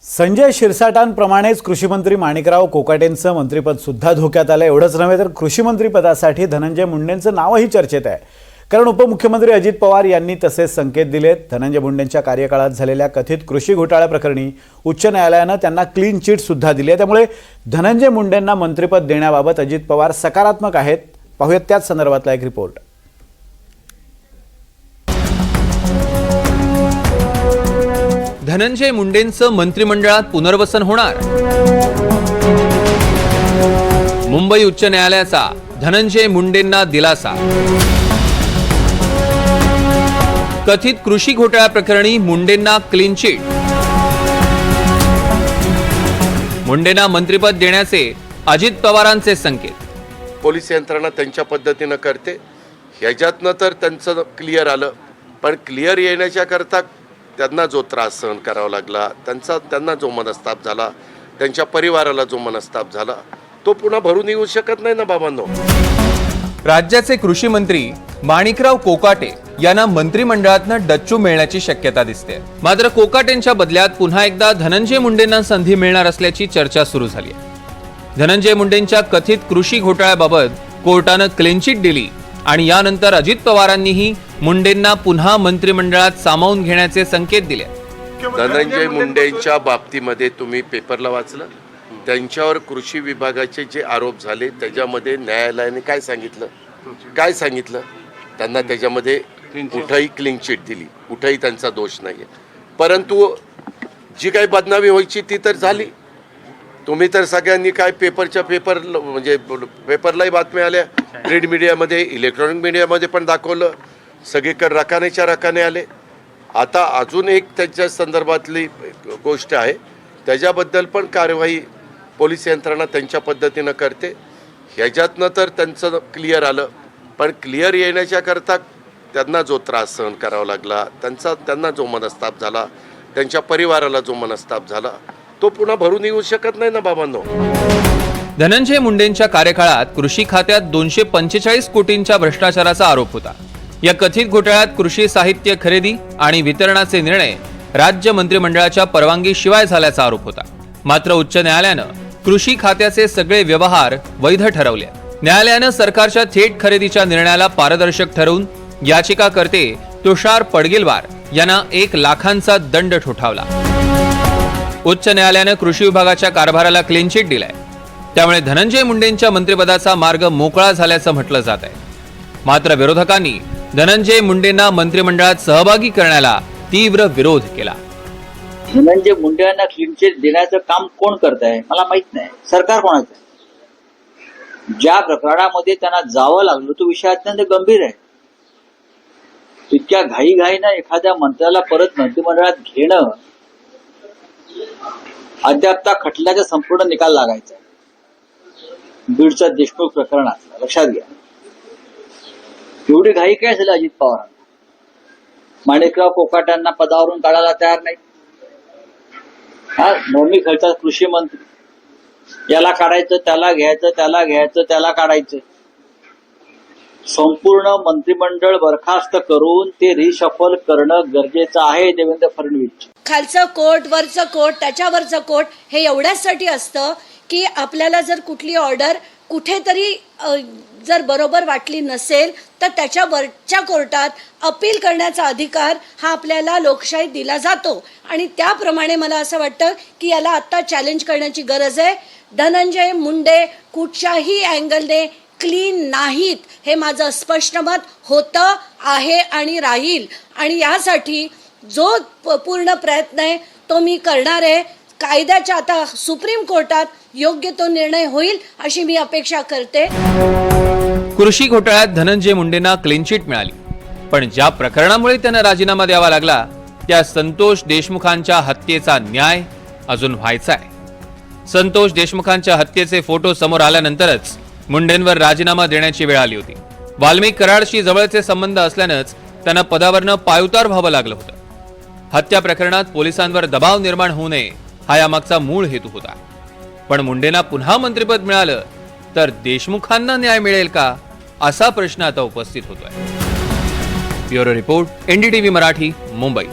संजय शिरसाटांप्रमाणेच कृषीमंत्री माणिकराव कोकाटेंचं मंत्रिपद सुद्धा धोक्यात आलं। एवढंच नव्हे तर कृषी मंत्रिपदासाठी धनंजय मुंडेंचं नावही चर्चेत आहे। कारण उपमुख्यमंत्री अजित पवार यांनी तसेच संकेत दिलेत। धनंजय मुंडेंच्या कार्यकाळात झालेल्या कथित कृषी घोटाळ्याप्रकरणी उच्च न्यायालयानं त्यांना क्लीन चिट सुद्धा दिली आहे। त्यामुळे धनंजय मुंडेंना मंत्रिपद देण्याबाबत अजित पवार सकारात्मक आहेत। पाहूयात त्याच संदर्भातला एक रिपोर्ट। धनंजय मुंडेंचं मंत्रिमंडळात पुनर्वसन होणार। मुंबई उच्च न्यायालयाचा धनंजय मुंडेंना दिलासा। कथित कृषी घोटाळ्याप्रकरणी मुंडेंना क्लीन चिट। मुंडेंना मंत्रिपद देण्याचे अजित पवारांचे संकेत। पोलीस यंत्रणा त्यांच्या पद्धतीने करते, ह्याच्यातनं तर त्यांचं क्लिअर आलं, पण क्लिअर येण्याच्या करता त्यांना जो त्रास सहन करावा लागला, त्यांना जो मनस्ताप झाला, त्यांच्या परिवाराला जो मनस्ताप झाला, तो पुन्हा भरून येऊ शकत नाही ना बाबांनो। राज्याचे कृषी मंत्री माणिकराव कोकाटे यांना मंत्रिमंडळातनं डच्चू मिळण्याची शक्यता दिसते। मात्र कोकाटेंच्या बदल्यात पुन्हा एकदा धनंजय मुंडेंना संधी मिळणार असल्याची चर्चा सुरू झाली आहे। धनंजय मुंडेंच्या कथित कृषी घोटाळ्याबाबत कोर्टानं क्लीन चिट दिली आणि यानंतर अजित पवारांनीही मुंडेंना पुन्हा मंत्रिमंडळात सामावून घेण्याचे संकेत दिले। धनंजय मुंडेंच्या बाबतीमध्ये तुम्ही पेपरला वाचलं, त्यांच्यावर कृषी विभागाचे जे आरोप झाले त्याच्यामध्ये न्यायालयाने काय सांगितलं त्यांना त्याच्यामध्ये कुठेही क्लीन चिट दिली, कुठेही त्यांचा दोष नाही आहे। परंतु जी काही बदनामी व्हायची ती तर झाली। तुम्ही तर सगळ्यांनी काय पेपर म्हणजे पेपरलाही बातम्या आल्या, प्रिंट मीडियामध्ये, इलेक्ट्रॉनिक मीडियामध्ये पण दाखवलं, सगळीकडे रकानेच्या रकाने आले। आता अजून एक त्याच्या संदर्भातली गोष्ट आहे, त्याच्याबद्दल पण कार्यवाही पोलीस यंत्रणा त्यांच्या पद्धतीनं करते, ह्याच्यातनं तर त्यांचं क्लिअर आलं, पण क्लिअर येण्याच्या करता त्यांना जो त्रास सहन करावा लागला, त्यांना जो मनस्ताप झाला, त्यांच्या परिवाराला जो मनस्ताप झाला, तो पुन्हा भरून येऊ शकत नाही ना बाबांनो। धनंजय मुंडेंच्या कार्यकाळात कृषी खात्यात 245 कोटींच्या भ्रष्टाचाराचा आरोप होता। या कथित घोटाळ्यात कृषी साहित्य खरेदी आणि वितरणाचे निर्णय राज्य मंत्रिमंडळाच्या परवानगीशिवाय झाल्याचा आरोप होता। मात्र उच्च न्यायालयानं कृषी खात्याचे सगळे व्यवहार वैध ठरवले। न्यायालयानं सरकारच्या थेट खरेदीच्या निर्णयाला पारदर्शक ठरवून याचिकाकर्ते तुषार पडगिलवार यांना 1 लाखांचा दंड ठोठावला। उच्च न्यायालयानं कृषी विभागाच्या कारभाराला क्लीन चिट दिलाय। त्यामुळे धनंजय मुंडेंच्या मंत्रिपदाचा मार्ग मोकळा झाल्याचं म्हटलं जात आहे। मात्र विरोधकांनी धनंजय मुंडेंना मंत्रिमंडळात सहभागी करण्याला तीव्र विरोध केला। धनंजय मुंडेंना क्लीन चिट देण्याचं काम कोण करत आहे मला माहित नाही, सरकार कोणाचं आहे। ज्या प्रकरणामध्ये त्यांना जावं लागलं तो विषय अत्यंत गंभीर आहे। तितक्या घाईघाईनं एखाद्या मंत्र्याला परत मंत्रिमंडळात घेणं, अद्याप खटल्याचा संपूर्ण निकाल लागायचा आहे। बीडच्या देशमुख प्रकरणात लक्षात घ्या, एवढी घाई काय झाली अजित पवारांना? माणिकराव कोकाट्यांना पदावरून काढायला तयार नाही। नेहमी खेळतात कृषी मंत्री, याला काढायचं, त्याला घ्यायचं, त्याला काढायचं। संपूर्ण मंत्रिमंडळ बरखास्त करून ते रिशफल करणं गरजेचं आहे। देवेंद्र फडणवीस खालचं कोर्ट, वरचं कोर्ट, त्याच्यावरचं कोर्ट हे एवढ्यासाठी असतं की आपल्याला जर कुठली ऑर्डर कुठेतरी जर बरोबर वाटली नसेल तर त्याच्या वरच्या कोर्टात अपील करण्याचा अधिकार हा आपल्याला लोकशाहीत दिला जातो। आणि त्याप्रमाणे मला असं वाटतं की याला आता चॅलेंज करण्याची गरज आहे। धनंजय मुंडे कुठच्याही अँगलने क्लीन नाहीत, हे माझं स्पष्ट मत होतं, आहे आणि राहील। आणि यासाठी जो पूर्ण प्रयत्न आहे तो मी करणार आहे। कायद्याच्या आता सुप्रीम कोर्टात योग्य तो निर्णय होईल अशी मी अपेक्षा करते। कृषी घोटाळ्यात धनंजय मुंडेंना क्लीन चिट मिळाली, पण ज्या प्रकरणामुळे त्यांना राजीनामा द्यावा लागला त्या संतोष देशमुखांच्या हत्येचा न्याय अजून व्हायचा आहे। संतोष देशमुखांच्या हत्येचे फोटो समोर आल्यानंतरच मुंडेंवर राजीनामा देण्याची वेळ आली होती। वाल्मिक कराडशी जवळचे संबंध असल्यानंच त्यांना पदावरनं पायउतार व्हावं लागलं होतं। हत्या प्रकरणात पोलिसांवर दबाव निर्माण होऊ नये हा यामागचा मूळ हेतू होता। पण मुंडेंना पुन्हा मंत्रिपद मिळालं तर देशमुखांना न्याय मिळेल का, असा प्रश्न आता उपस्थित होतोय। Bureau report, NDTV Marathi, Mumbai.